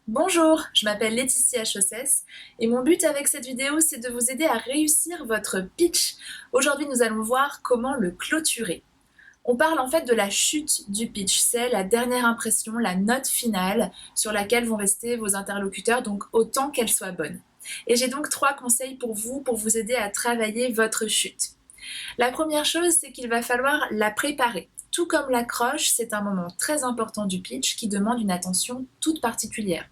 Bonjour, je m'appelle Laetitia Chaussès et mon but avec cette vidéo c'est de vous aider à réussir votre pitch. Aujourd'hui nous allons voir comment le clôturer. On parle en fait de la chute du pitch, c'est la dernière impression, la note finale sur laquelle vont rester vos interlocuteurs, donc autant qu'elle soit bonne. Et j'ai donc 3 conseils pour vous aider à travailler votre chute. La première chose, c'est qu'il va falloir la préparer. Tout comme l'accroche, c'est un moment très important du pitch qui demande une attention toute particulière.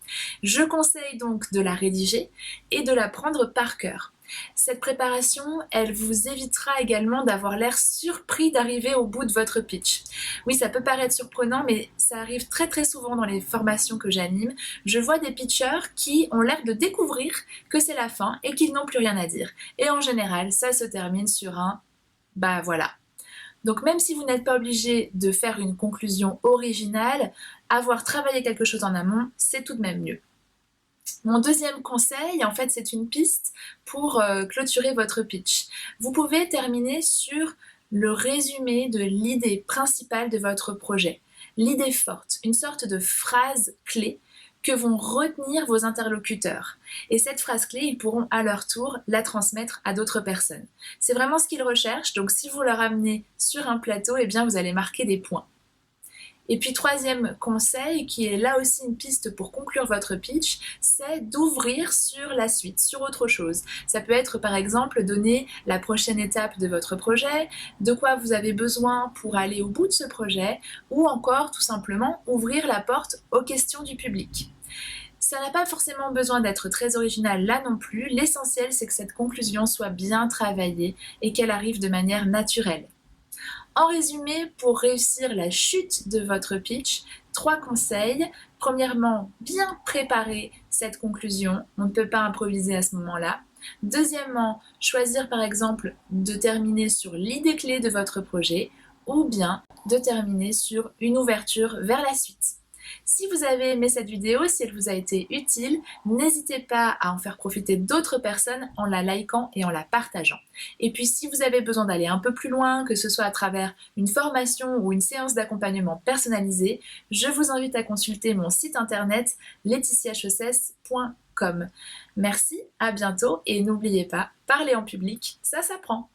Je conseille donc de la rédiger et de la prendre par cœur. Cette préparation, elle vous évitera également d'avoir l'air surpris d'arriver au bout de votre pitch. Oui, ça peut paraître surprenant, mais ça arrive très souvent dans les formations que j'anime. Je vois des pitchers qui ont l'air de découvrir que c'est la fin et qu'ils n'ont plus rien à dire. Et en général, ça se termine sur un bah voilà. Donc même si vous n'êtes pas obligé de faire une conclusion originale, avoir travaillé quelque chose en amont, c'est tout de même mieux. Mon deuxième conseil, en fait, c'est une piste pour clôturer votre pitch. Vous pouvez terminer sur le résumé de l'idée principale de votre projet. L'idée forte, une sorte de phrase clé que vont retenir vos interlocuteurs. Et cette phrase clé, ils pourront à leur tour la transmettre à d'autres personnes. C'est vraiment ce qu'ils recherchent, donc si vous leur amenez sur un plateau, eh bien vous allez marquer des points. Et puis troisième conseil, qui est là aussi une piste pour conclure votre pitch, c'est d'ouvrir sur la suite, sur autre chose. Ça peut être par exemple donner la prochaine étape de votre projet, de quoi vous avez besoin pour aller au bout de ce projet, ou encore tout simplement ouvrir la porte aux questions du public. Ça n'a pas forcément besoin d'être très original là non plus, l'essentiel c'est que cette conclusion soit bien travaillée et qu'elle arrive de manière naturelle. En résumé, pour réussir la chute de votre pitch, 3 conseils. Premièrement, bien préparer cette conclusion. On ne peut pas improviser à ce moment-là. Deuxièmement, choisir par exemple de terminer sur l'idée clé de votre projet ou bien de terminer sur une ouverture vers la suite. Si vous avez aimé cette vidéo, si elle vous a été utile, n'hésitez pas à en faire profiter d'autres personnes en la likant et en la partageant. Et puis si vous avez besoin d'aller un peu plus loin, que ce soit à travers une formation ou une séance d'accompagnement personnalisée, je vous invite à consulter mon site internet laetitiachaussès.com. Merci, à bientôt et n'oubliez pas, parler en public, ça s'apprend.